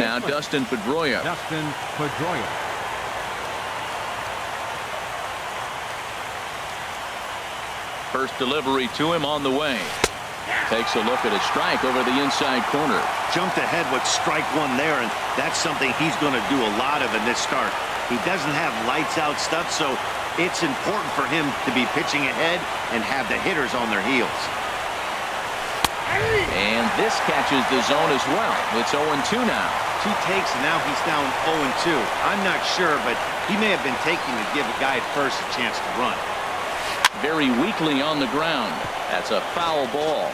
now, Dustin Pedroia. First delivery to him on the way. Takes a look at a strike over the inside corner. Jumped ahead with strike one there, and that's something he's going to do a lot of in this start. He doesn't have lights out stuff, so it's important for him to be pitching ahead and have the hitters on their heels. And this catches the zone as well. It's 0-2 now. 2 takes, and now he's down 0-2. I'm not sure, but he may have been taking to give a guy at first a chance to run. Very weakly on the ground. That's a foul ball.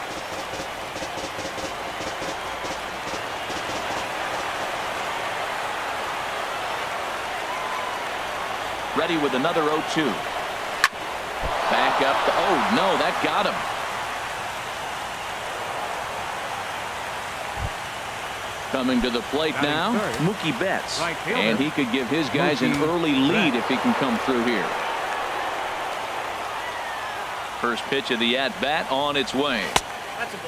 Ready with another 0-2. Back up. Oh, no, that got him. Coming to the plate now, Mookie Betts. And he could give his guys an early lead if he can come through here. First pitch of the at-bat on its way.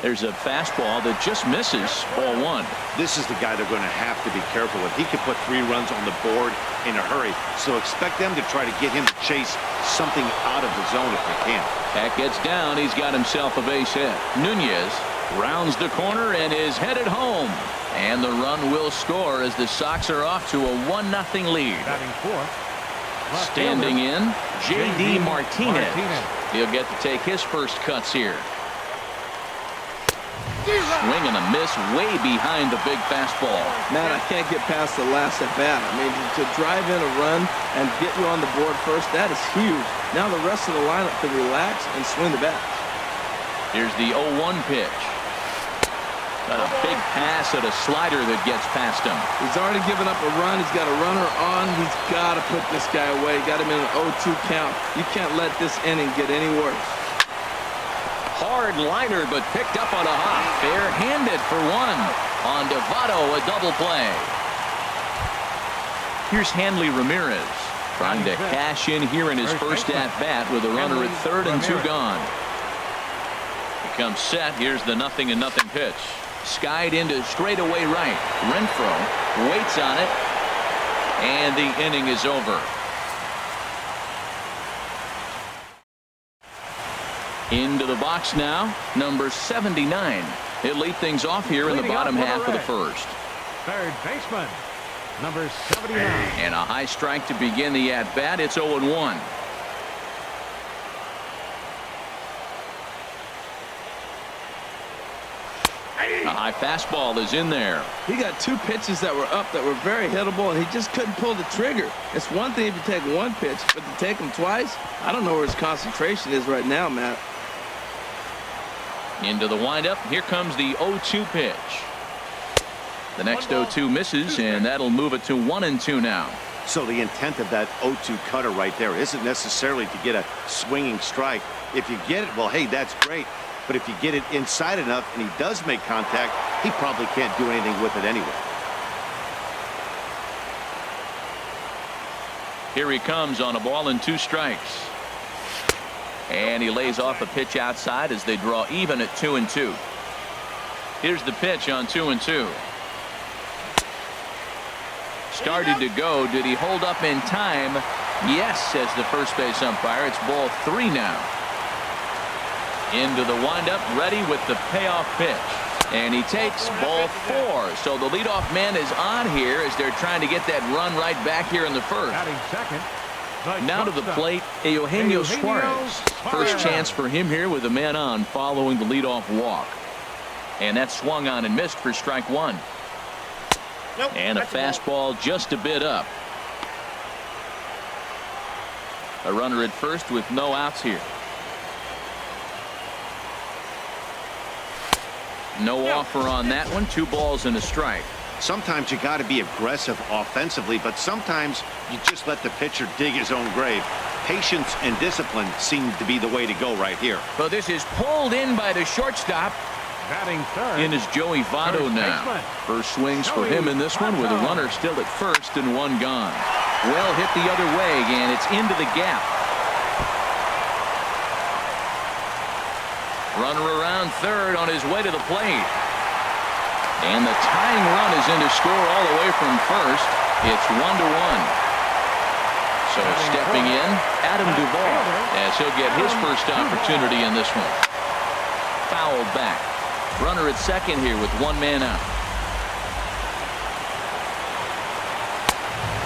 There's a fastball that just misses. Ball 1. This is the guy they're going to have to be careful with. He could put 3 runs on the board in a hurry, so expect them to try to get him to chase something out of the zone if they can. That gets down. He's got himself a base hit. Nunez rounds the corner and is headed home. And the run will score as the Sox are off to a 1-0 lead. Standing in, J.D. Martinez. He'll get to take his first cuts here. Swing and a miss way behind the big fastball. Man, I can't get past the last at bat. I mean, to drive in a run and get you on the board first, that is huge. Now the rest of the lineup can relax and swing the bat. Here's the 0-1 pitch. A big pass at a slider that gets past him. He's already given up a run. He's got a runner on. He's got to put this guy away. Got him in an 0-2 count. You can't let this inning get any worse. Hard liner, but picked up on a hop. Fair-handed for one. On Devotto, a double play. Here's Hanley Ramirez trying to cash in here in his first at-bat with a runner at third and 2 gone. He comes set. Here's the 0-0 pitch. Skied into straightaway right. Renfroe waits on it, and the inning is over. Into the box now, number 79. He'll lead things off here in the bottom half of the first. Third baseman, number 79. And a high strike to begin the at-bat. It's 0-1. A high fastball is in there. He got 2 pitches that were up that were very hittable, and he just couldn't pull the trigger. It's one thing if you take 1 pitch, but to take him twice, I don't know where his concentration is right now, Matt. Into the windup. Here comes the 0-2 pitch. The next 0-2 misses, and that'll move it to 1-2 now. So the intent of that 0-2 cutter right there isn't necessarily to get a swinging strike. If you get it, well, hey, that's great. But if you get it inside enough and he does make contact, he probably can't do anything with it anyway. Here he comes on a ball and 2 strikes. And he lays off a pitch outside as they draw even at 2-2. Here's the pitch on 2-2. Started to go. Did he hold up in time? Yes, says the first base umpire. It's ball 3 now. Into the windup, ready with the payoff pitch. And he takes ball 4. So the leadoff man is on here as they're trying to get that run right back here in the first. Now to the plate, Eugenio Suarez. First chance for him here with a man on following the leadoff walk. And that swung on and missed for strike 1. And a fastball just a bit up. A runner at first with no outs here. No offer on that one. 2 balls and a strike. Sometimes you got to be aggressive offensively, but sometimes you just let the pitcher dig his own grave. Patience and discipline seem to be the way to go right here. So this is pulled in by the shortstop. Batting third. In is Joey Votto now. First swings for him in this one with a runner still at first and 1 gone. Well hit the other way, and it's into the gap. Runner around third on his way to the plate. And the tying run is in to score all the way from first. It's 1-1. So stepping in, Adam Duvall, as he'll get his first opportunity in this one. Fouled back. Runner at second here with one man out.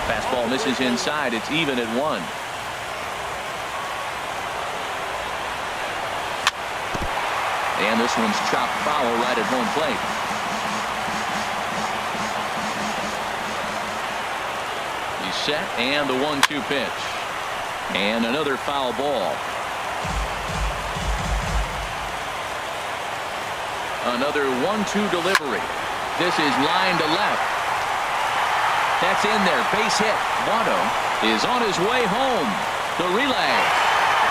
Fastball misses inside. It's even at 1. And this one's chopped foul right at home plate. He's set, and the 1-2 pitch. And another foul ball. Another 1-2 delivery. This is line to left. That's in there. Base hit. Votto is on his way home. The relay.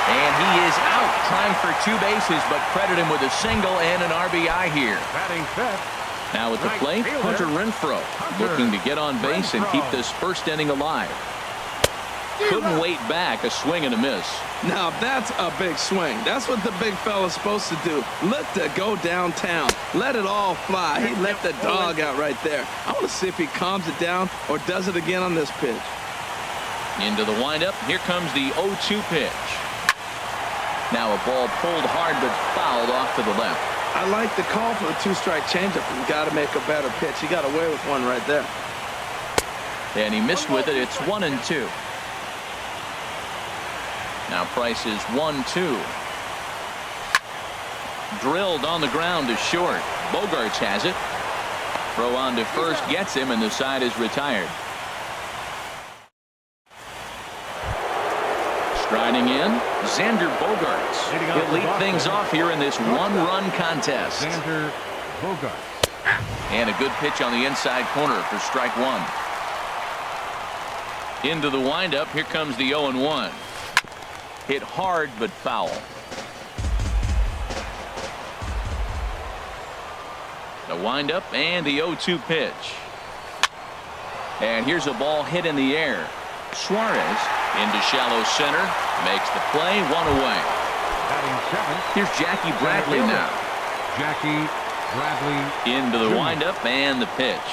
And he is out trying for 2 bases, but credit him with a single and an RBI here. Batting fifth. Now at the plate, Hunter Renfroe looking to get on base and keep this first inning alive. Couldn't wait back. A swing and a miss. Now that's a big swing. That's what the big fella's supposed to do. Look to go downtown. Let it all fly. He let the dog out right there. I want to see if he calms it down or does it again on this pitch. Into the windup. Here comes the 0-2 pitch. Now a ball pulled hard but fouled off to the left. I like the call for the 2-strike changeup. You got to make a better pitch. He got away with one right there. And he missed with it. It's 1-2. Now Price is 1-2. Drilled on the ground to short. Bogarts has it. Throw on to first gets him, and the side is retired. Striding in, Xander Bogarts. He'll lead things off here in this one-run contest. Xander Bogarts. And a good pitch on the inside corner for strike 1. Into the windup. Here comes the 0-1. Hit hard but foul. The windup and the 0-2 pitch. And here's a ball hit in the air. Suarez into shallow center, makes the play, 1 away. Batting seventh. Here's Jackie Bradley now. Jackie Bradley. Into the windup and the pitch.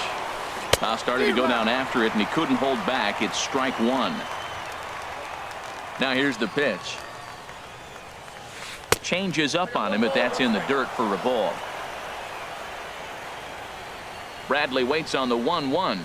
Foul started to go down after it, and he couldn't hold back. It's strike 1. Now here's the pitch. Changes up on him, but that's in the dirt for a ball. Bradley waits on the 1-1.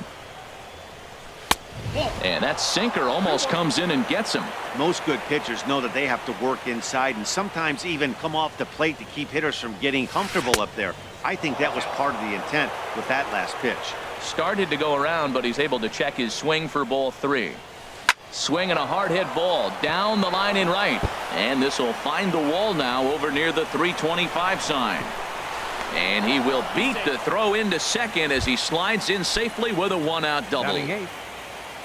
And that sinker almost comes in and gets him. Most good pitchers know that they have to work inside and sometimes even come off the plate to keep hitters from getting comfortable up there. I think that was part of the intent with that last pitch. Started to go around, but he's able to check his swing for ball 3. Swing and a hard hit ball down the line in right. And this will find the wall now over near the 325 sign. And he will beat the throw into second as he slides in safely with a 1-out double. Batting eighth.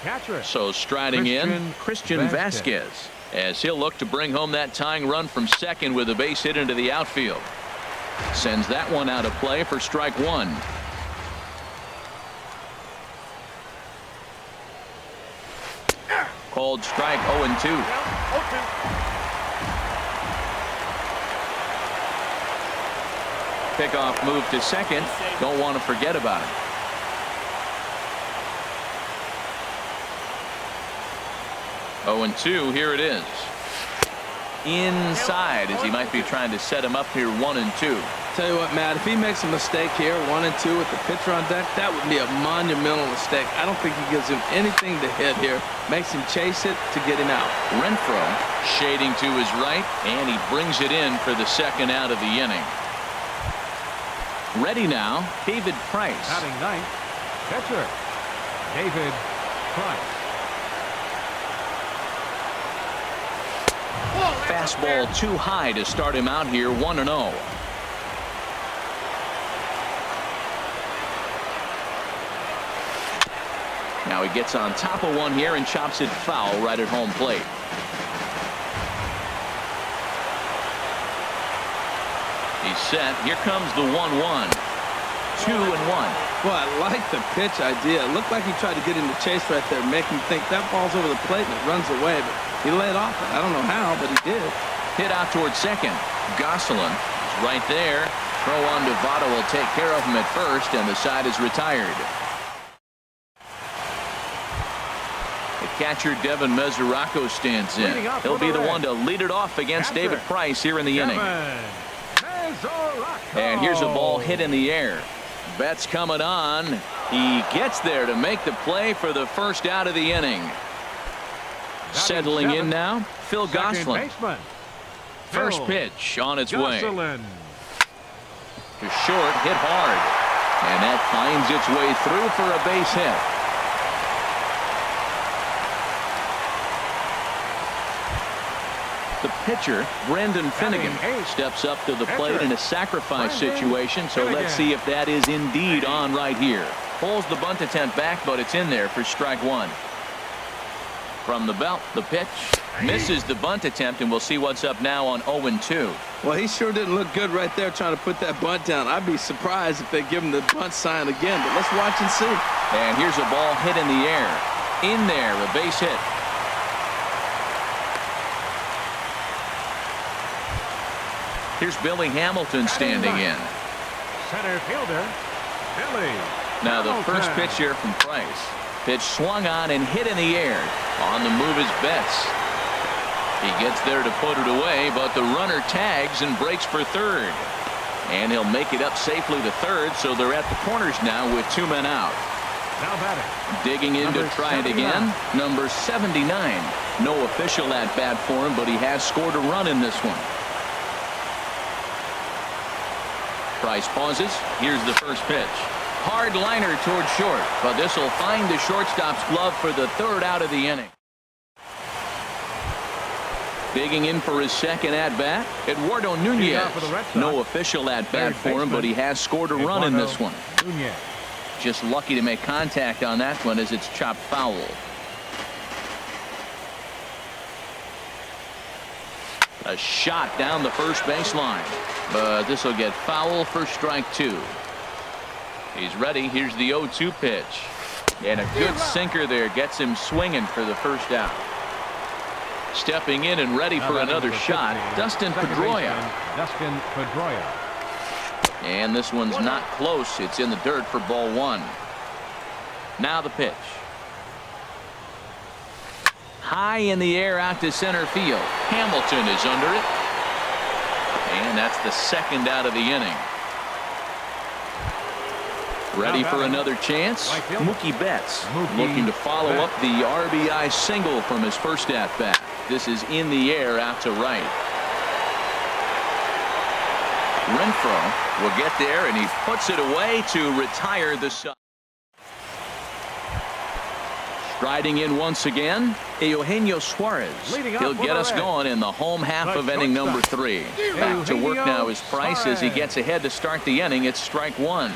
Catcher. So striding in, Christian Vasquez, as he'll look to bring home that tying run from second with a base hit into the outfield. Sends that one out of play for strike 1. Called strike 0-2. Pickoff move to second. Don't want to forget about it. Oh, and 2. Here it is. Inside, as he might be trying to set him up here. 1-2. Tell you what, Matt, if he makes a mistake here, 1-2 with the pitcher on deck, that would be a monumental mistake. I don't think he gives him anything to hit here. Makes him chase it to get him out. Renfroe shading to his right, and he brings it in for the second out of the inning. Ready now, David Price. Batting ninth. Catcher. David Price. Fastball too high to start him out here. 1-0. Now he gets on top of one here and chops it foul right at home plate. He's set. Here comes the 1-1. 2-1. Well, I like the pitch idea. It looked like he tried to get into chase right there, make him think that ball's over the plate and it runs away. But he laid off it. I don't know how, but he did. Hit out towards second. Gosselin is right there. Throw on to Votto will take care of him at first, and the side is retired. The catcher Devin Mesoraco stands in. He'll be the one to lead it off against David Price here in the inning. And here's a ball hit in the air. Betts coming on. He gets there to make the play for the first out of the inning. Settling in now, Phil Gosselin. First pitch on its way. To short, hit hard. And that finds its way through for a base hit. The pitcher, Brendan Finnegan, steps up to the plate in a sacrifice situation, so let's see if that is indeed on right here. Pulls the bunt attempt back, but it's in there for strike one. From the belt, the pitch misses the bunt attempt, and we'll see what's up now on 0-2. Well, he sure didn't look good right there trying to put that bunt down. I'd be surprised if they give him the bunt sign again, but let's watch and see. And here's a ball hit in the air. In there, a base hit. Here's Billy Hamilton standing in. Center fielder, Billy. Now the first pitch here from Price. Pitch swung on and hit in the air. On the move is Betts. He gets there to put it away, but the runner tags and breaks for third. And he'll make it up safely to third, so they're at the corners now with 2 men out. Now batting. Digging in to try it again. Number 79. No official at bat for him, but he has scored a run in this one. Price pauses. Here's the first pitch. Hard liner toward short, but this will find the shortstop's glove for the third out of the inning. Digging in for his second at bat, Eduardo Nunez. No official at bat for him, but he has scored a run in this one. Just lucky to make contact on that one as it's chopped foul. A shot down the first baseline, but this will get foul for strike two. He's ready. Here's the 0-2 pitch. And a good sinker there gets him swinging for the first out. Stepping in and ready for another shot, Dustin Pedroia. And this one's not close. It's in the dirt for ball one. Now the pitch. High in the air out to center field. Hamilton is under it. And that's the second out of the inning. Ready for another chance. Mookie Betts looking to follow up the RBI single from his first at bat. This is in the air out to right. Renfroe will get there, and he puts it away to retire the side. Striding in once again, Eugenio Suarez. He'll get us going in the home half of inning number 3. Back to work now is Price as he gets ahead to start the inning. It's strike one.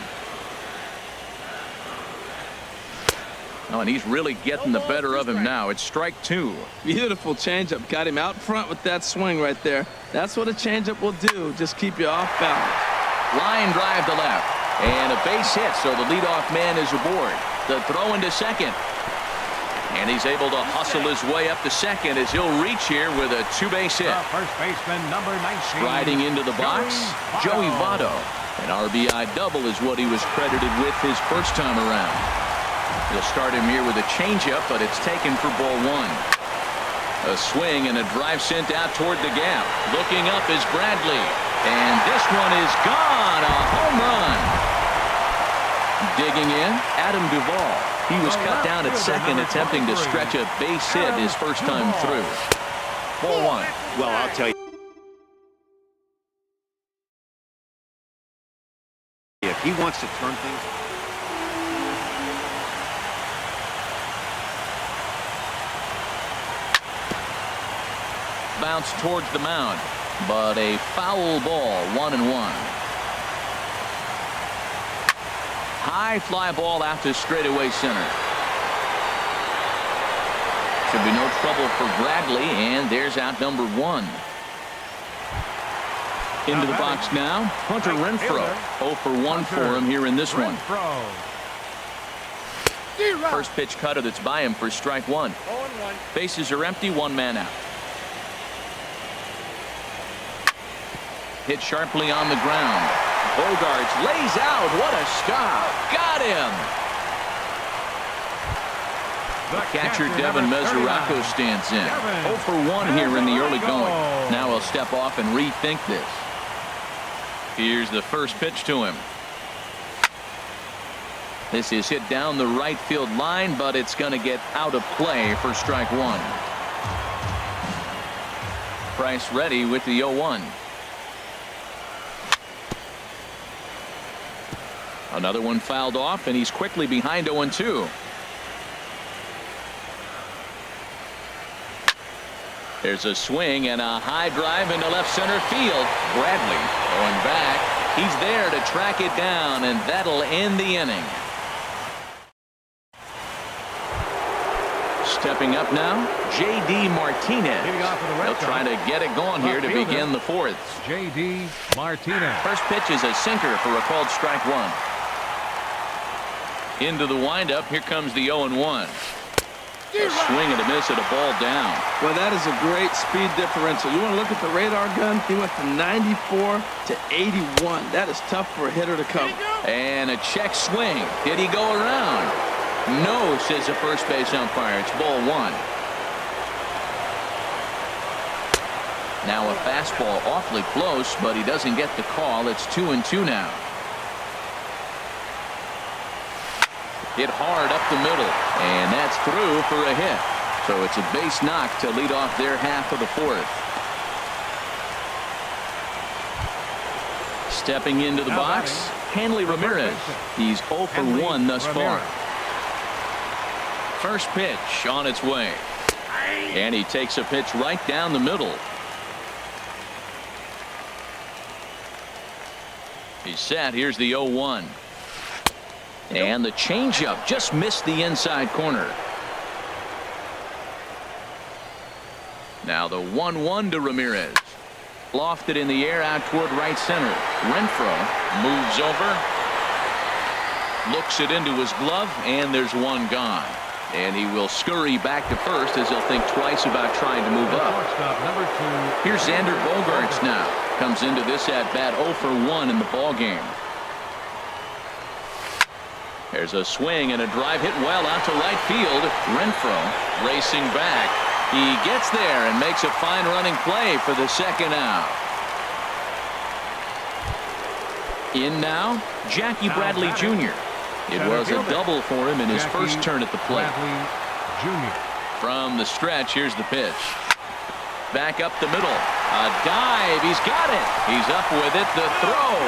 Oh, and he's really getting the better of him now. It's strike two. Beautiful changeup. Got him out front with that swing right there. That's what a changeup will do. Just keep you off balance. Line drive to left. And a base hit, so the leadoff man is aboard. The throw into second. And he's able to hustle his way up to second as he'll reach here with a two-base hit. First baseman, number 19. Striding into the box, Joey Votto. An RBI double is what he was credited with his first time around. He'll start him here with a changeup, but it's taken for ball one. A swing and a drive sent out toward the gap. Looking up is Bradley. And this one is gone. A home run. Digging in, Adam Duvall. He was cut down at second, attempting to stretch a base hit his first time through. Ball one. Well, I'll tell you. If he wants to turn things. Bounce towards the mound, but a foul ball, 1-1. High fly ball out to straightaway center. Should be no trouble for Bradley, and there's out number one. Into the box now, Hunter Renfroe. 0 for 1 for him here in this one. First pitch cutter that's by him for strike one. Bases are empty, 1 man out. Hit sharply on the ground. Bogaerts lays out. What a stop. Got him. The catcher, Devin Mesoraco, stands in. 0 for 1 here in the early going. Now he'll step off and rethink this. Here's the first pitch to him. This is hit down the right field line, but it's going to get out of play for strike one. Price ready with the 0-1. Another one fouled off, and he's quickly behind 0-2. There's a swing and a high drive into left center field. Bradley going back. He's there to track it down, and that'll end the inning. Stepping up now, J.D. Martinez. He'll try to get it going here to begin the fourth. J.D. Martinez. First pitch is a sinker for a called strike one. Into the windup, here comes the 0-1. A swing and a miss at a ball down. Well, that is a great speed differential. You want to look at the radar gun? He went from 94 to 81. That is tough for a hitter to cover. And a check swing. Did he go around? No, says the first base umpire. It's ball one. Now a fastball awfully close, but he doesn't get the call. It's 2-2 now. Hit hard up the middle, and that's through for a hit. So it's a base knock to lead off their half of the fourth. Stepping into the box, Hanley Ramirez. He's 0 for 1 thus far. First pitch on its way. And he takes a pitch right down the middle. He's set. Here's the 0-1. And the changeup just missed the inside corner. Now the 1-1 to Ramirez. Lofted in the air out toward right center. Renfroe moves over. Looks it into his glove, and there's one gone. And he will scurry back to first as he'll think twice about trying to move up. Here's Xander Bogaerts now. Comes into this at bat 0 for 1 in the ball game. There's a swing and a drive hit well out to right field. Renfroe racing back. He gets there and makes a fine running play for the second out. In now, Jackie Bradley Jr. It was a double for him in his first turn at the plate. From the stretch, here's the pitch. Back up the middle. A dive. He's got it. He's up with it. The throw.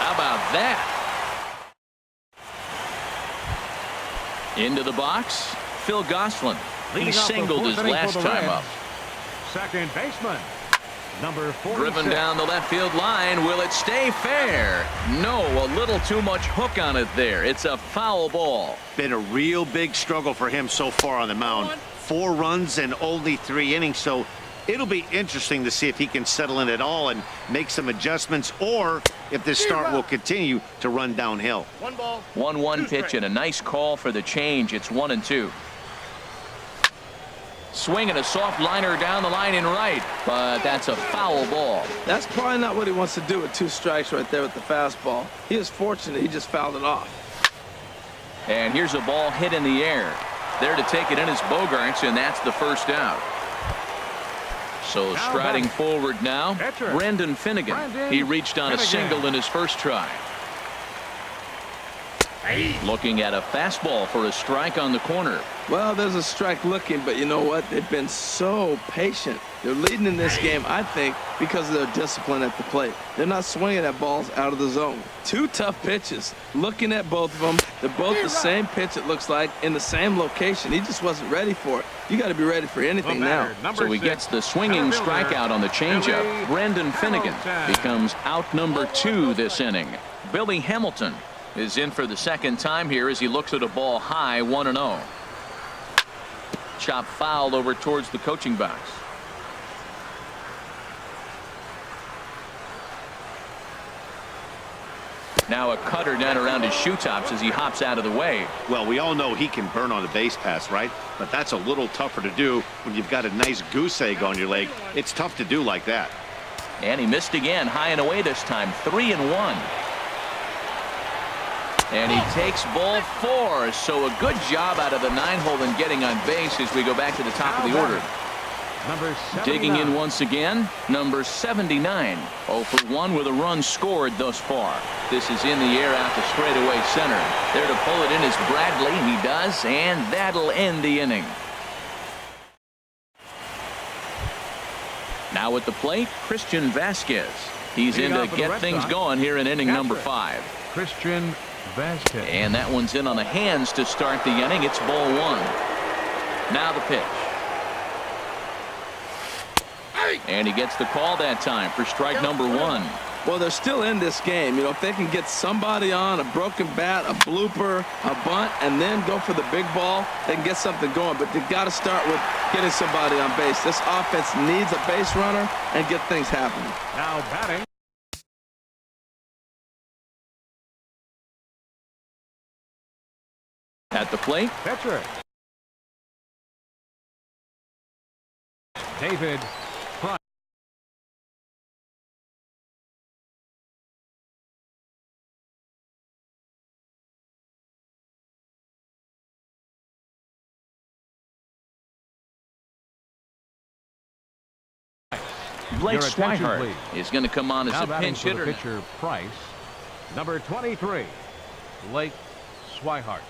How about that? Into the box, Phil Gosselin. He singled his last time up. Second baseman, number 46. Driven down the left field line. Will it stay fair? No, a little too much hook on it there. It's a foul ball. Been a real big struggle for him so far on the mound. 4 runs and only 3 innings, so it'll be interesting to see if he can settle in at all and make some adjustments, or if this start will continue to run downhill. 1-1 pitch and a nice call for the change. It's 1-2. Swinging a soft liner down the line in right, but that's a foul ball. That's probably not what he wants to do with 2 strikes right there with the fastball. He is fortunate he just fouled it off. And here's a ball hit in the air. There to take it in is Bogaerts, and that's the first out. So striding forward now, Brendan Finnegan. He reached on a single in his first try. Looking at a fastball for a strike on the corner. Well, there's a strike looking, but you know what? They've been so patient. They're leading in this game, I think, because of their discipline at the plate. They're not swinging at balls out of the zone. 2 tough pitches. Looking at both of them, they're both the same pitch, it looks like, in the same location. He just wasn't ready for it. You got to be ready for anything now. So he gets the swinging strikeout on the changeup. Brendan Finnegan becomes out number 2 this inning. Billy Hamilton is in for the second time here as he looks at a ball high, 1-0. Chop foul over towards the coaching box. Now a cutter down around his shoe tops as he hops out of the way. Well, we all know he can burn on the base pass, right? But that's a little tougher to do when you've got a nice goose egg on your leg. It's tough to do like that. And he missed again, high and away this time, 3-1. And he takes ball 4. So a good job out of the 9-hole in getting on base as we go back to the top of the order. Number 79. Digging in once again, number 79. 0 for 1 with a run scored thus far. This is in the air out to straightaway center. There to pull it in is Bradley. He does, and that'll end the inning. Now at the plate, Christian Vasquez. He's in to get things going here in inning number 5. Christian Vasquez. And that one's in on the hands to start the inning. It's ball 1. Now the pitch. And he gets the call that time for strike number 1. Well, they're still in this game. You know, if they can get somebody on, a broken bat, a blooper, a bunt, and then go for the big ball, they can get something going. But they've got to start with getting somebody on base. This offense needs a base runner and get things happening. Now batting. At the plate, Pitcher. David Price. Blake Your attention, Swihart please. is going to come on as Now a batting pinch for the hitter. pitcher Price. Number 23. Blake Swihart.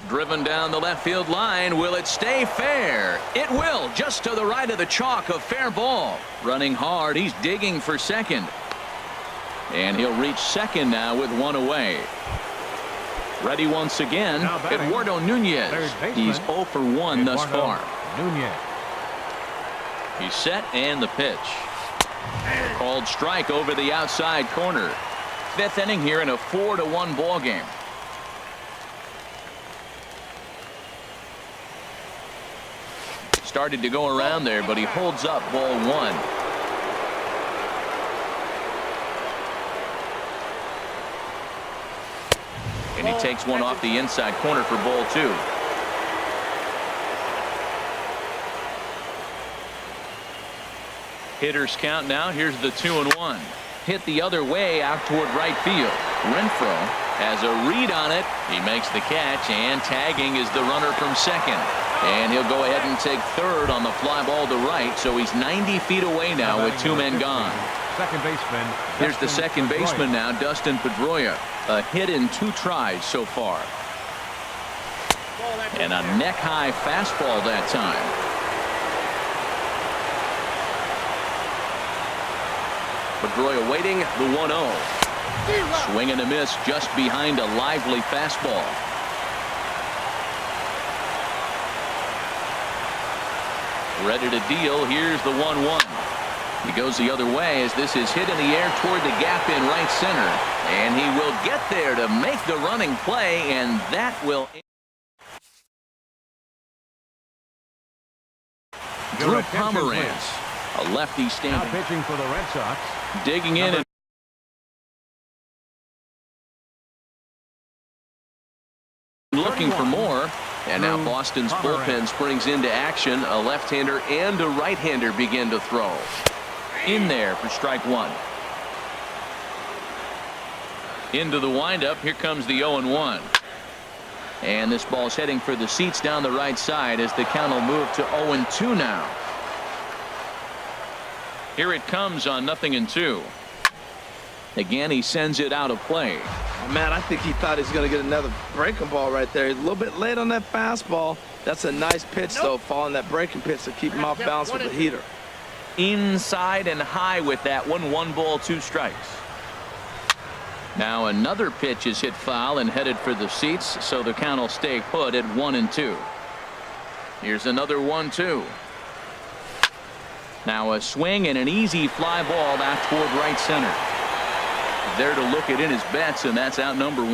Driven down the left field line. Will it stay fair? It will. Just to the right of the chalk, a fair ball. Running hard. He's digging for second. And he'll reach second now with 1 away. Ready once again, Now batting, Eduardo Nunez. third baseman, He's 0 for 1 thus Eduardo far. Nunez. He's set and the pitch. Called strike over the outside corner. 5th inning here in a 4-1 ball game. Started to go around there, but he holds up ball 1. And he takes one off the inside corner for ball 2. Hitters count now. Here's the 2-1. Hit the other way out toward right field. Renfroe has a read on it. He makes the catch, and tagging is the runner from second. And he'll go ahead and take third on the fly ball to right, so he's 90 feet away now with 2 men gone. Second baseman. Here's the Dustin second Pedroia. baseman now, Dustin Pedroia. A hit in 2 tries so far. And a neck-high fastball that time. Pedroia waiting, the 1-0. Swing and a miss just behind a lively fastball. Ready to deal. Here's the 1-1. He goes the other way as this is hit in the air toward the gap in right center. And he will get there to make the running play, and that will... Drew Pomeranz, a lefty Now standing. pitching for the Red Sox. Digging in and looking for more. And now Drew Boston's Pomeranz. bullpen springs into action. A left-hander and a right-hander begin to throw. In there for strike 1. Into the windup. Here comes the 0-1. And this ball's heading for the seats down the right side as the count will move to 0-2 now. Here it comes on 0-2. Again, he sends it out of play. Man, I think he thought he was going to get another breaking ball right there. He's a little bit late on that fastball. That's a nice pitch, though, following that breaking pitch to keep him off balance with the heater. Inside and high with that one. 1 ball, 2 strikes. Now another pitch is hit foul and headed for the seats, so the count will stay put at 1-2. Here's another 1-2. Now a swing and an easy fly ball out toward right center. There to look it in his bets, and that's out number 1.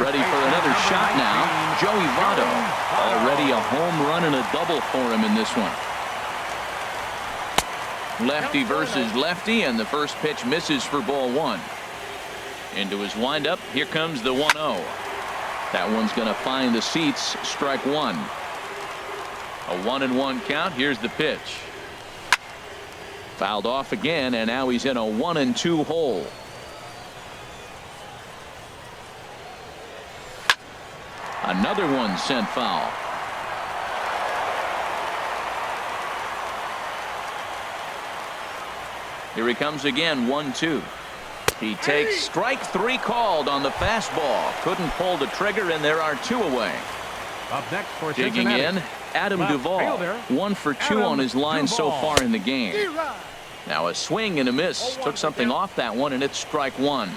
Ready for another shot now. Joey Votto. Already a home run and a double for him in this one. Lefty versus lefty, and the first pitch misses for ball 1. Into his windup. Here comes the 1-0. That one's going to find the seats. Strike 1. A 1-1 count. Here's the pitch. Fouled off again, and now he's in a 1-2 hole. Another one sent foul. Here he comes again, 1-2. He takes strike 3 called on the fastball. Couldn't pull the trigger, and there are 2 away. Up next for Digging Cincinnati. in, Adam Left Duvall. fielder, 1 for 2 Adam on his line so Duvall. far in the game. Now a swing and a miss. Took something off that one, and it's strike 1.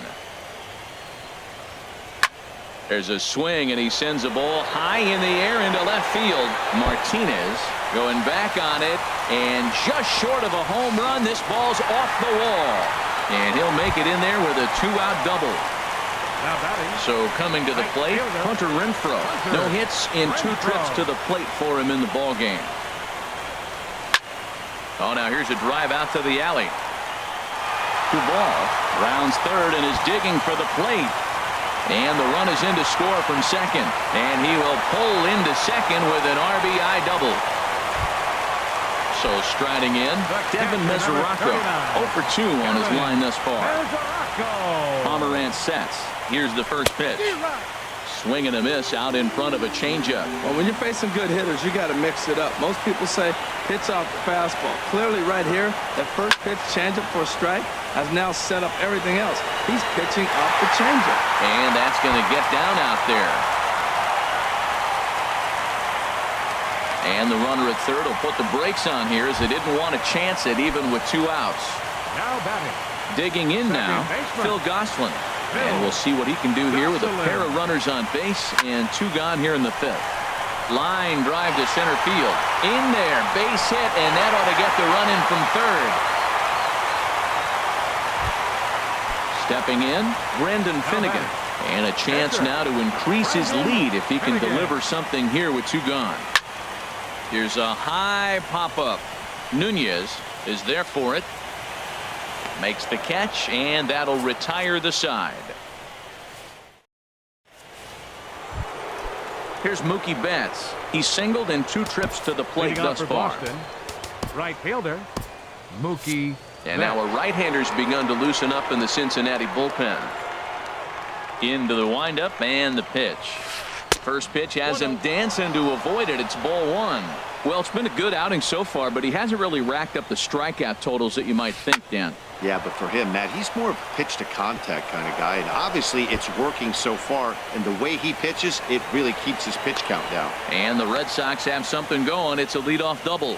There's a swing, and he sends a ball high in the air into left field. Martinez going back on it, and just short of a home run. This ball's off the wall, and he'll make it in there with a 2-out double. Now batting. So coming to the plate, Hunter Renfroe. No hits in 2 trips to the plate for him in the ball game. Oh, now here's a drive out to the alley. Duvall rounds third and is digging for the plate. And the run is in to score from second. And he will pull into second with an RBI double. So striding in, Devin Mesoraco. 0 for 2 on his line thus far. Pomerantz sets. Here's the first pitch. Swing and a miss out in front of a changeup. Well, when you're facing good hitters, you got to mix it up. Most people say pitch off the fastball. Clearly right here, that first pitch changeup for a strike has now set up everything else. He's pitching off the changeup. And that's going to get down out there. And the runner at third will put the brakes on here as they didn't want to chance it even with 2 outs. Now batting. Digging in now, Phil Gosselin. And we'll see what he can do here with a pair of runners on base and 2 gone here in the 5th. Line drive to center field. In there, base hit, and that ought to get the run in from third. Stepping in, Brendan Finnegan. And a chance now to increase his lead if he can deliver something here with 2 gone. Here's a high pop-up. Nunez is there for it. Makes the catch, and that'll retire the side. Here's Mookie Betts. He's singled in 2 trips to the plate Leading off thus for far. Boston, right fielder, Mookie And now a right-hander's begun to loosen up in the Cincinnati bullpen. Into the windup and the pitch. First pitch has him dancing to avoid it. It's ball 1. Well, it's been a good outing so far, but he hasn't really racked up the strikeout totals that you might think, Dan. Yeah, but for him, Matt, he's more of a pitch to contact kind of guy, and obviously it's working so far, and the way he pitches, it really keeps his pitch count down. And the Red Sox have something going. It's a leadoff double.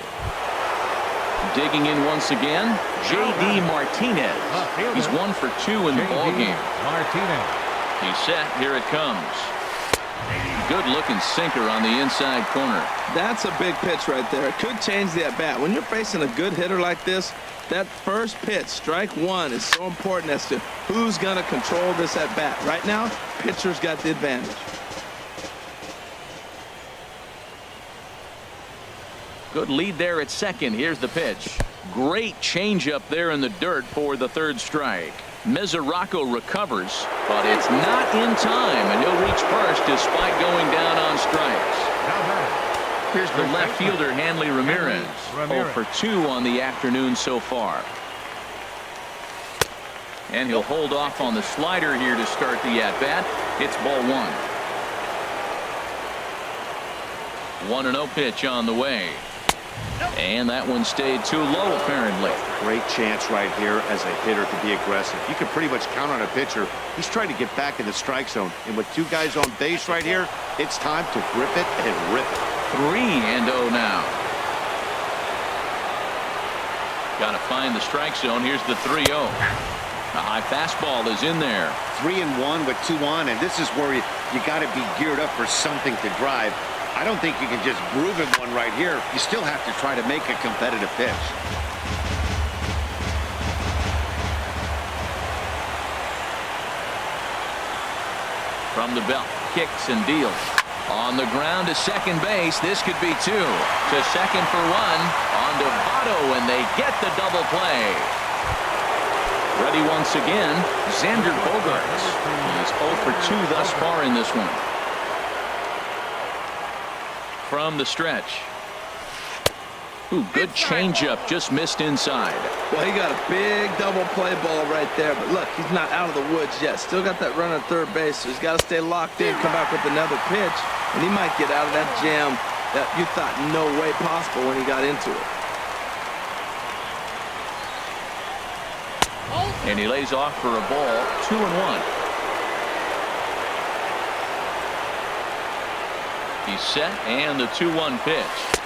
Digging in once again, J.D. Martinez. He's 1 for 2 in the ballgame. Martinez. He's set. Here it comes. Good looking sinker on the inside corner. That's a big pitch right there. It could change the at-bat. When you're facing a good hitter like this, that first pitch, strike 1, is so important as to who's going to control this at-bat. Right now, pitcher's got the advantage. Good lead there at second. Here's the pitch. Great changeup there in the dirt for the 3rd strike. Mesoraco recovers, but it's not in time, and he'll reach first despite going down on strikes. Here's the left fielder, Hanley Ramirez. 0 for 2 on the afternoon so far. And he'll hold off on the slider here to start the at-bat. It's ball 1. 1-0 pitch on the way. And that one stayed too low, apparently. Great chance right here as a hitter to be aggressive. You can pretty much count on a pitcher. He's trying to get back in the strike zone. And with 2 guys on base right here, it's time to grip it and rip it. 3-0 now. Got to find the strike zone. Here's the 3-0. A high fastball is in there. 3-1 with 2 on, and this is where you got to be geared up for something to drive. I don't think you can just groove him one right here. You still have to try to make a competitive pitch. From the belt, kicks and deals. On the ground to second base. This could be 2. To second for 1. On to Votto, and they get the double play. Ready once again, Xander Bogaerts. He's 0 for 2 thus far in this one. From the stretch. Ooh, good changeup, just missed inside. Well, he got a big double play ball right there, but look, he's not out of the woods yet. Still got that run at third base, so he's got to stay locked in, come back with another pitch, and he might get out of that jam that you thought no way possible when he got into it. And he lays off for a ball, 2-1. He's set, and the 2-1 pitch.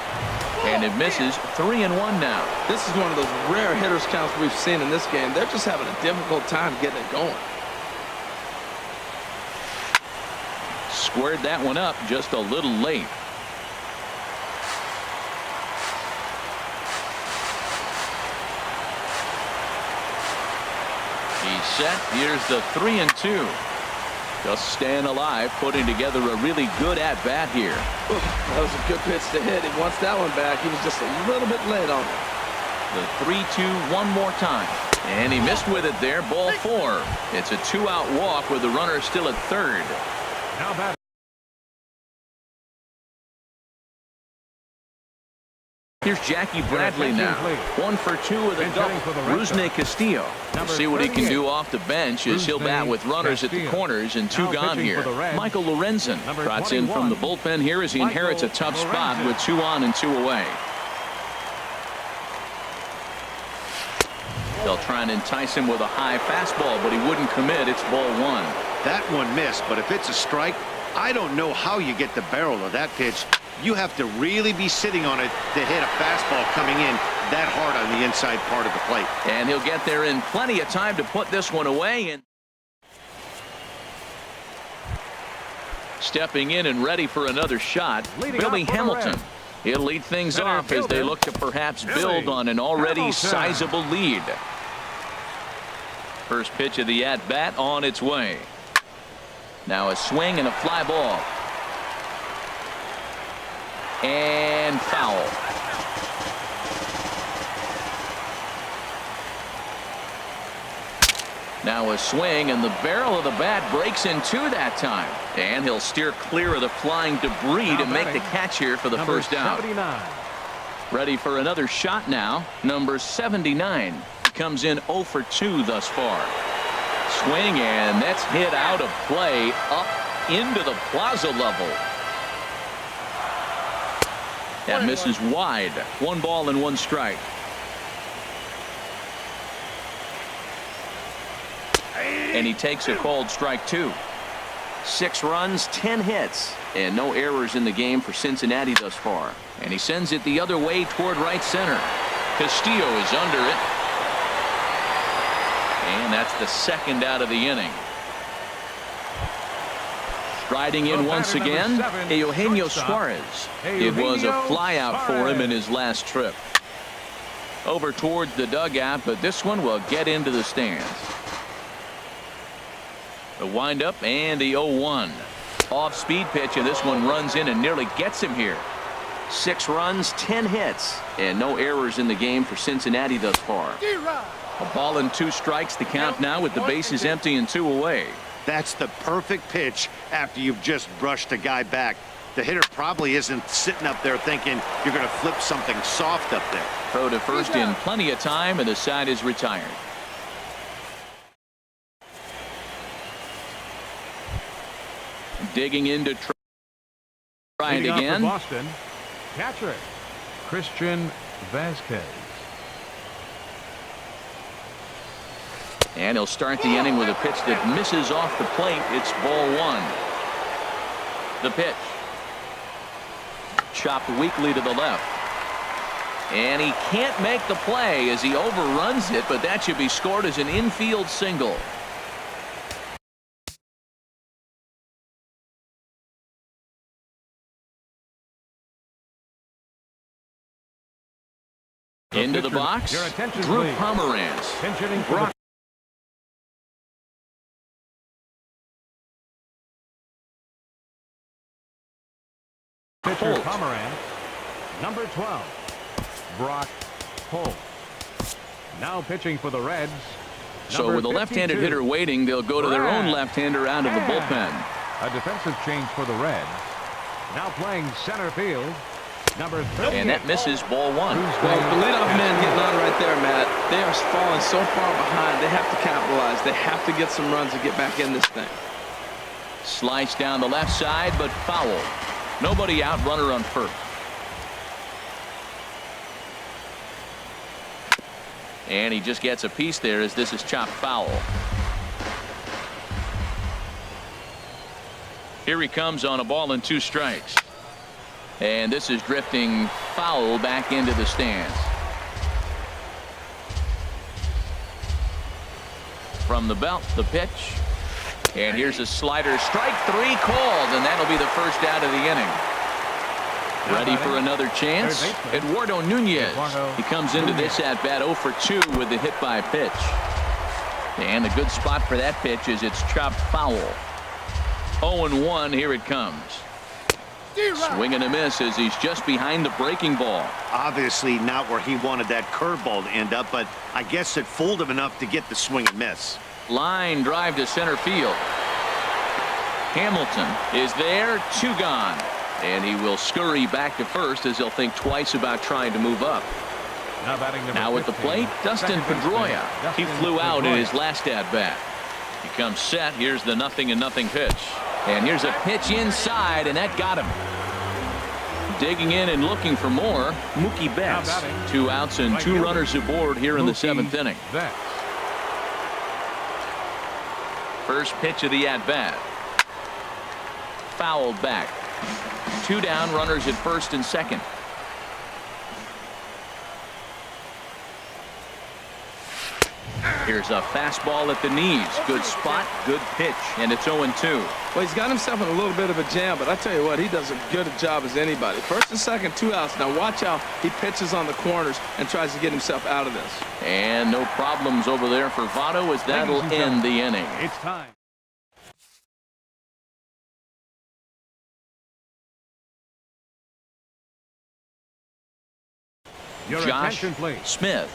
And it misses, 3-1 now. This is one of those rare hitters counts we've seen in this game. They're just having a difficult time getting it going. Squared that one up just a little late. He's set. Here's the 3-2. Just staying alive, putting together a really good at-bat here. Oof, that was a good pitch to hit. He wants that one back. He was just a little bit late on it. The 3-2 one more time. And he missed with it there, ball 4. It's a 2-out walk with the runner still at third. Now batting. Here's Jackie Bradley now. 1 for 2 with a double. Rusney Castillo. We'll see what he can do off the bench as he'll bat with runners at the corners and 2 gone here. Michael Lorenzen trots in from the bullpen here as he inherits a tough spot with 2 on and 2 away. They'll try and entice him with a high fastball, but he wouldn't commit. It's ball 1. That one missed, but if it's a strike, I don't know how you get the barrel of that pitch. You have to really be sitting on it to hit a fastball coming in that hard on the inside part of the plate. And he'll get there in plenty of time to put this one away. And stepping in and ready for another shot, Billy Hamilton. He'll lead things off as they look to perhaps build on an already sizable lead. First pitch of the at-bat on its way. Now a swing and a fly ball. And foul. Now a swing, and the barrel of the bat breaks in 2 that time. And he'll steer clear of the flying debris to make the catch here for the first out. Ready for another shot now. Number 79. He comes in 0 for 2 thus far. Swing, and that's hit out of play up into the plaza level. That misses wide. 1 ball and 1 strike. And he takes a called strike 2. 6 runs, 10 hits, and no errors in the game for Cincinnati thus far. And he sends it the other way toward right center. Castillo is under it. And that's the 2nd out of the inning. Striding in once again, Eugenio Suarez. It was a flyout for him in his last trip. Over towards the dugout, but this one will get into the stands. The windup and the 0-1. Off-speed pitch, and this one runs in and nearly gets him here. 6 runs, 10 hits, and no errors in the game for Cincinnati thus far. A ball and 2 strikes, the count now with the bases empty and 2 away. That's the perfect pitch after you've just brushed a guy back. The hitter probably isn't sitting up there thinking you're going to flip something soft up there. Throw to first in plenty of time, and the side is retired. Digging into try it again. Boston, catcher Christian Vasquez. And he'll start the inning with a pitch that misses off the plate. It's ball 1. The pitch. Chopped weakly to the left. And he can't make the play as he overruns it, but that should be scored as an infield single. Into the box, Drew Pomeranz. Brock pitcher Pomeranz, number 12, Brock Holt. Now pitching for the Reds. So with a left-handed hitter waiting, they'll go to their own left-hander out of the bullpen. A defensive change for the Reds. Now playing center field, Number 38. And that misses ball one. Well, the leadoff man getting on right there, Matt. They are falling so far behind. They have to capitalize. They have to get some runs to get back in this thing. Slice down the left side, but foul. Nobody out, runner on first. And he just gets a piece there as this is chopped foul. Here he comes on a ball and 2 strikes. And this is drifting foul back into the stands. From the belt, the pitch. And here's a slider. Strike 3 called, and that'll be the first out of the inning. Ready for another chance? Eduardo Nunez. He comes into this at bat 0 for 2 with the hit by pitch. And a good spot for that pitch is it's chopped foul. 0-1, here it comes. Swing and a miss as he's just behind the breaking ball. Obviously not where he wanted that curveball to end up, but I guess it fooled him enough to get the swing and miss. Line drive to center field. Hamilton is there, 2 gone. And he will scurry back to first as he'll think twice about trying to move up. Now at the plate, Dustin Pedroia. He flew out in his last at-bat. He comes set. Here's the 0-0 pitch. And here's a pitch inside, and that got him. Digging in and looking for more, Mookie Betts. 2 outs and 2 runners aboard here in the 7th inning. First pitch of the at-bat. Fouled back. 2 down, runners at first and second. Here's a fastball at the knees. Good spot, good pitch, and it's 0-2. Well, he's got himself in a little bit of a jam, but I tell you what, he does a good job as anybody. First and second, 2 outs. Now watch how he pitches on the corners and tries to get himself out of this. And no problems over there for Votto as that'll end the inning. It's time. Josh Smith.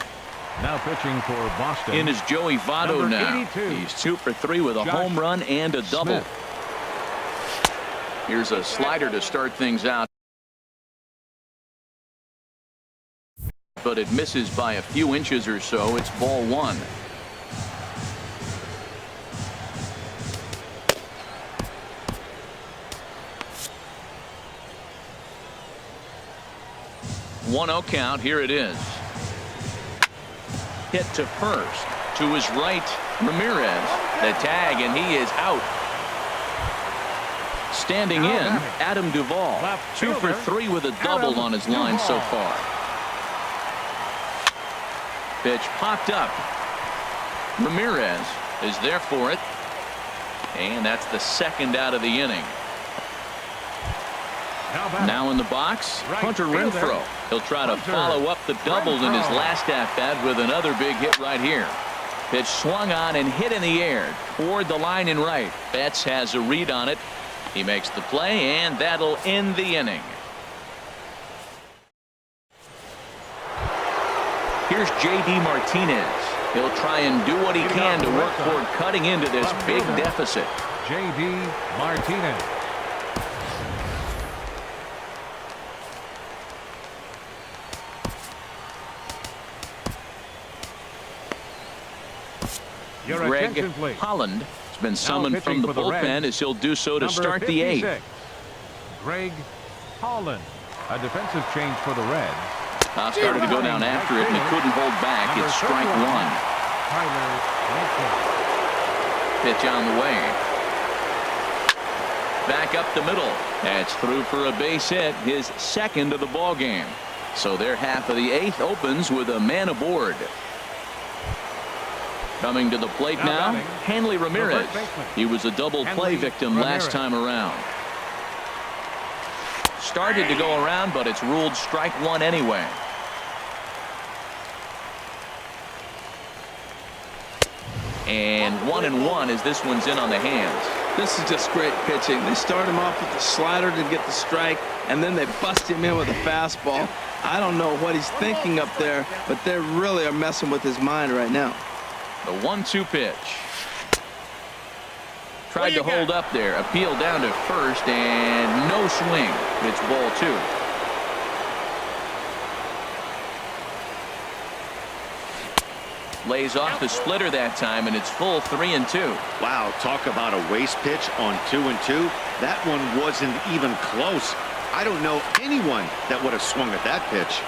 Now pitching for Boston. In is Joey Votto Number now. 82. He's 2 for 3 with a home run and a double. Smith. Here's a slider to start things out. But it misses by a few inches or so. It's ball 1. One-0 count. Here it is. Hit to first. To his right, Ramirez. The tag, and he is out. Standing in, Adam Duvall. 2 for 3 with a double on his line so far. Pitch popped up. Ramirez is there for it. And that's the 2nd out of the inning. Now in the box, Hunter Renfroe. He'll try to follow up the doubles in his last at-bat with another big hit right here. Pitch swung on and hit in the air toward the line and right. Betts has a read on it. He makes the play, and that'll end the inning. Here's J.D. Martinez. He'll try and do what he can to work toward cutting into this big deficit. J.D. Martinez. Greg Holland has been summoned from the bullpen as he'll do so to start the 8th. Greg Holland, a defensive change for the Reds. Started to go down after it, and he couldn't hold back. It's strike 1. Pitch on the way. Back up the middle. That's through for a base hit, his 2nd of the ball game. So their half of the 8th opens with a man aboard. Coming to the plate now, Hanley Ramirez. He was a double play victim last time around. Started to go around, but it's ruled strike 1 anyway. And 1-1 as this one's in on the hands. This is just great pitching. They start him off with the slider to get the strike, and then they bust him in with a fastball. I don't know what he's thinking up there, but they really are messing with his mind right now. The 1-2 pitch. Tried to hold up there. Appeal down to first, and no swing. It's ball 2. lays off the splitter that time, and it's full 3-2. Wow, talk about a waste pitch on 2-2. That one wasn't even close. I don't know anyone that would have swung at that pitch.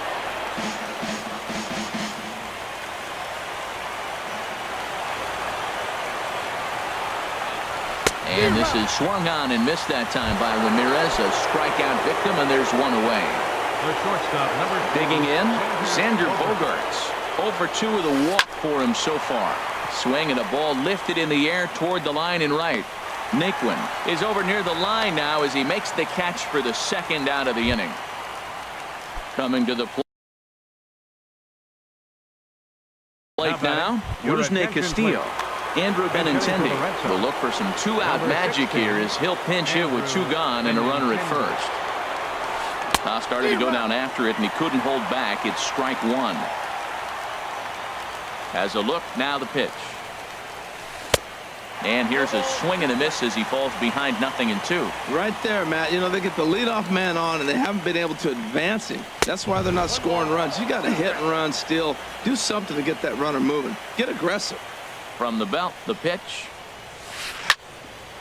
And this is swung on and missed that time by Ramirez, a strikeout victim, and there's one away. The shortstop, number 2. Digging in, Xander Bogaerts. 0 for 2 with a walk for him so far. Swing and a ball lifted in the air toward the line and right. Naquin is over near the line now as he makes the catch for the second out of the inning. Coming to the plate now, Rusney Castillo. Andrew Benintendi will look for some two-out magic here as he'll pinch hit with 2 gone and a runner at first. Started to go down after it, and he couldn't hold back. It's strike 1. Has a look, now the pitch. And here's a swing and a miss as he falls behind 0-2. Right there, Matt. You know, they get the leadoff man on, and they haven't been able to advance him. That's why they're not scoring runs. You got to hit and run, steal. Do something to get that runner moving. Get aggressive. From the belt, the pitch.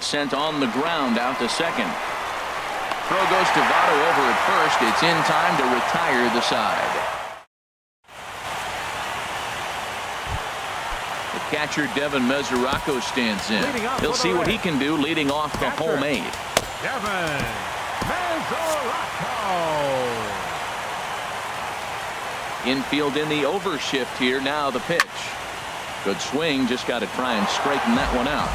Sent on the ground out to second. Throw goes to Votto over at first. It's in time to retire the side. The catcher Devin Mesoraco stands in. He'll see what he can do leading off the home 8. Devin Mesoraco. Infield in the overshift here. Now the pitch. Good swing. Just got to try and straighten that one out.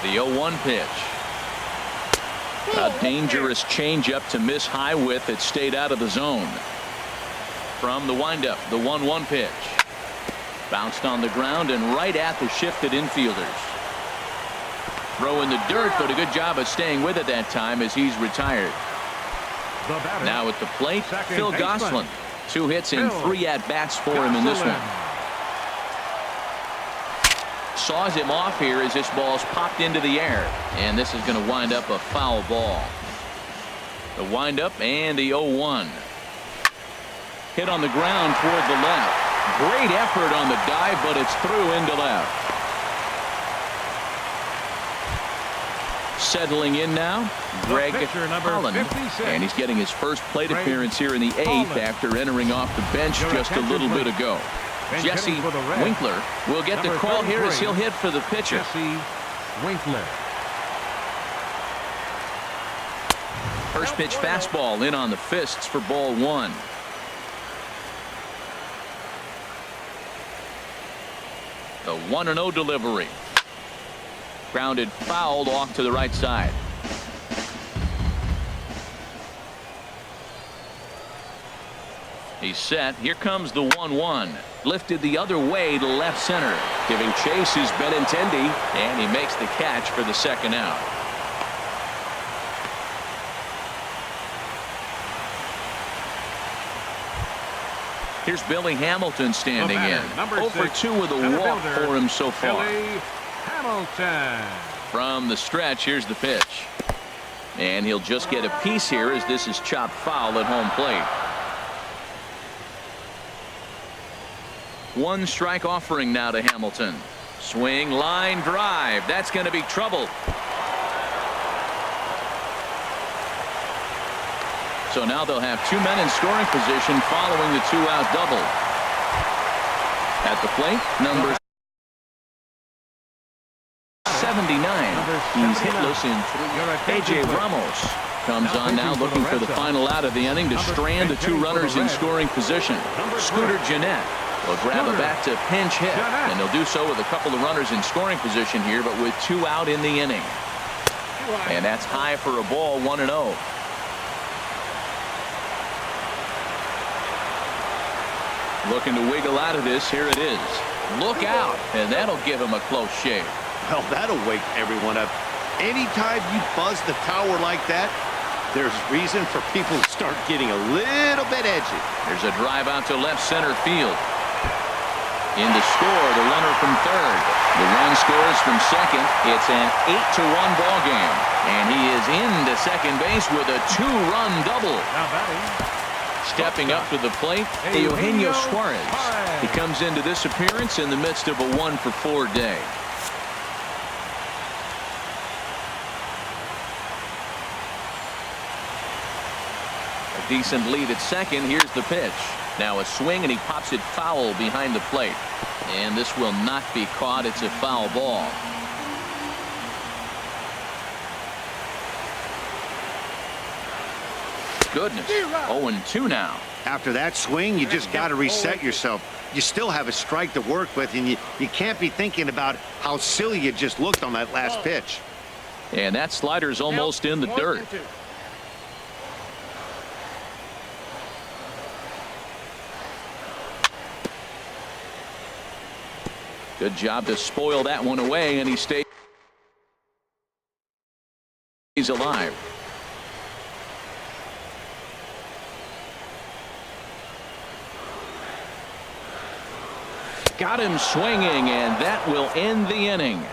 The 0-1 pitch. A dangerous changeup to miss high with. It stayed out of the zone. From the windup, the 1-1 pitch. Bounced on the ground and right at the shifted infielders. Throw in the dirt, but a good job of staying with it that time as he's retired. Now at the plate, Phil Gosselin. 2 hits and 3 at-bats for him in this one. Saws him off here as this ball's popped into the air. And this is going to wind up a foul ball. The windup and the 0-1. Hit on the ground toward the left. Great effort on the dive, but it's through into left. Settling in now, Greg Holland. And he's getting his first plate appearance here in the 8th after entering off the bench just a little bit ago. Jesse Winkler will get the call here as he'll hit for the pitcher. Jesse Winkler. First pitch fastball in on the fists for ball 1. The 1-0 delivery. Grounded fouled off to the right side. He's set. Here comes the 1-1. Lifted the other way to left center. Giving chase is Benintendi, and he makes the catch for the second out. Here's Billy Hamilton standing in. 0 for 2 with a walk for him so far. Billy Hamilton. From the stretch, here's the pitch. And he'll just get a piece here as this is chopped foul at home plate. 1 strike offering now to Hamilton. Swing, line drive. That's going to be trouble. So now they'll have 2 men in scoring position following the 2-out double. At the plate, number 79. He's hitless in 3. A.J. Ramos comes on now looking for the final out of the inning to strand the 2 runners in scoring position. Scooter Gennett will grab a bat to pinch hit, and they'll do so with a couple of runners in scoring position here, but with 2 out in the inning. And that's high for a ball, 1-0. Looking to wiggle out of this. Here it is. Look out, and that'll give him a close shave. Well, that'll wake everyone up. Anytime you buzz the tower like that, there's reason for people to start getting a little bit edgy. There's a drive out to left center field. In to score, the runner from third. The run scores from second. It's an 8-1 ball game. And he is into second base with a 2-run double. Now batting, Stepping up to the plate, Eugenio Suarez. He comes into this appearance in the midst of a 1-for-4 day. A decent lead at second. Here's the pitch. Now a swing, and he pops it foul behind the plate. And this will not be caught. It's a foul ball. Goodness. 0-2 now. After that swing, you just got to reset yourself. You still have a strike to work with, and you can't be thinking about how silly you just looked on that last pitch. And that slider's almost in the dirt. Good job to spoil that one away, and he stays alive. Got him swinging, and that will end the inning.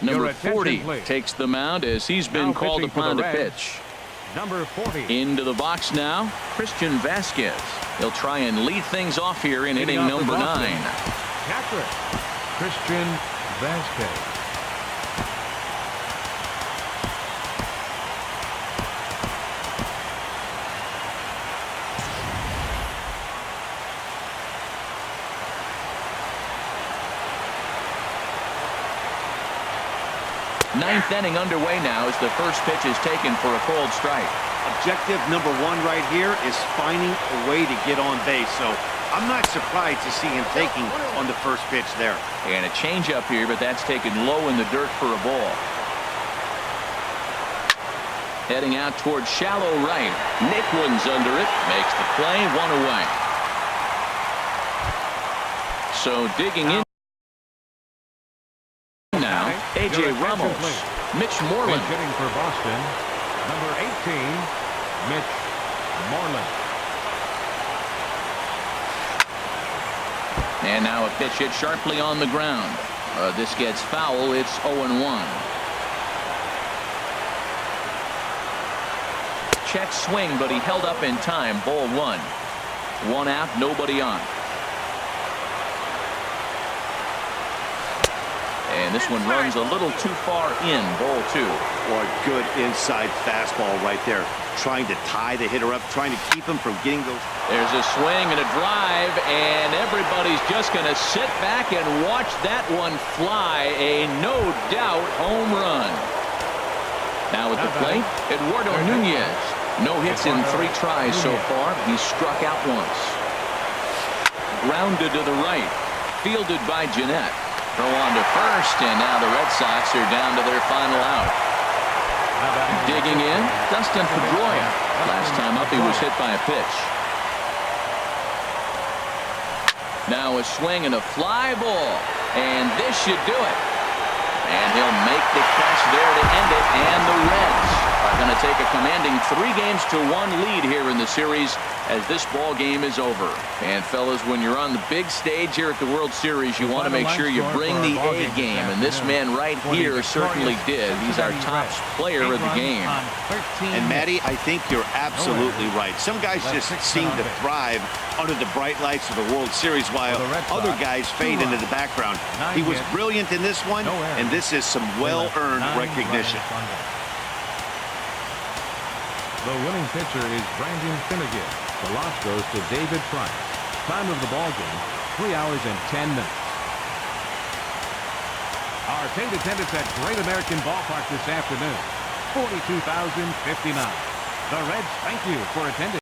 Number 40 takes the mound as he's been called upon to pitch. Number 40. Into the box now, Christian Vasquez. He'll try and lead things off here in inning number 9. Catcher, Christian Vasquez. Ninth inning underway now as the first pitch is taken for a called strike. Objective number 1 right here is finding a way to get on base. So I'm not surprised to see him taking on the first pitch there. And a changeup here, but that's taken low in the dirt for a ball. Heading out towards shallow right. Nick Woods under it. Makes the play. 1 away. So digging in now, A.J. Ramos. Mitch Moreland. Hitting for Boston, number 18, Mitch Moreland. And now a pitch hit sharply on the ground. This gets foul. It's 0-1. Check swing, but he held up in time. Ball 1. 1 out, nobody on. And this one runs a little too far in. Ball 2. Boy, good inside fastball right there. Trying to tie the hitter up, trying to keep him from getting those. There's a swing and a drive, and everybody's just going to sit back and watch that one fly. A no doubt home run. Now at the plate, Eduardo Nunez. No hits in 3 tries so far. He's struck out once. Grounded to the right. Fielded by Jeanette. Throw on to first, and now the Red Sox are down to their final out. Digging in, Dustin Pedroia. Last time up, he was hit by a pitch. Now a swing and a fly ball, and this should do it. And he'll make the catch there to end it, and the Reds are going to take a commanding 3-1 lead here in the series as this ball game is over. And fellas, when you're on the big stage here at the World Series, you want to make sure you bring the A game, and this man right here certainly did. He's our top player of the game. And Matty, I think you're absolutely right. Some guys just seem to thrive under the bright lights of the World Series while other guys fade into the background. He was brilliant in this one, and this is some well-earned recognition. The winning pitcher is Brandon Finnegan. The loss goes to David Price. Time of the ball game, 3 hours and 10 minutes. Our paid attendance at Great American Ballpark this afternoon, 42,059. The Reds thank you for attending.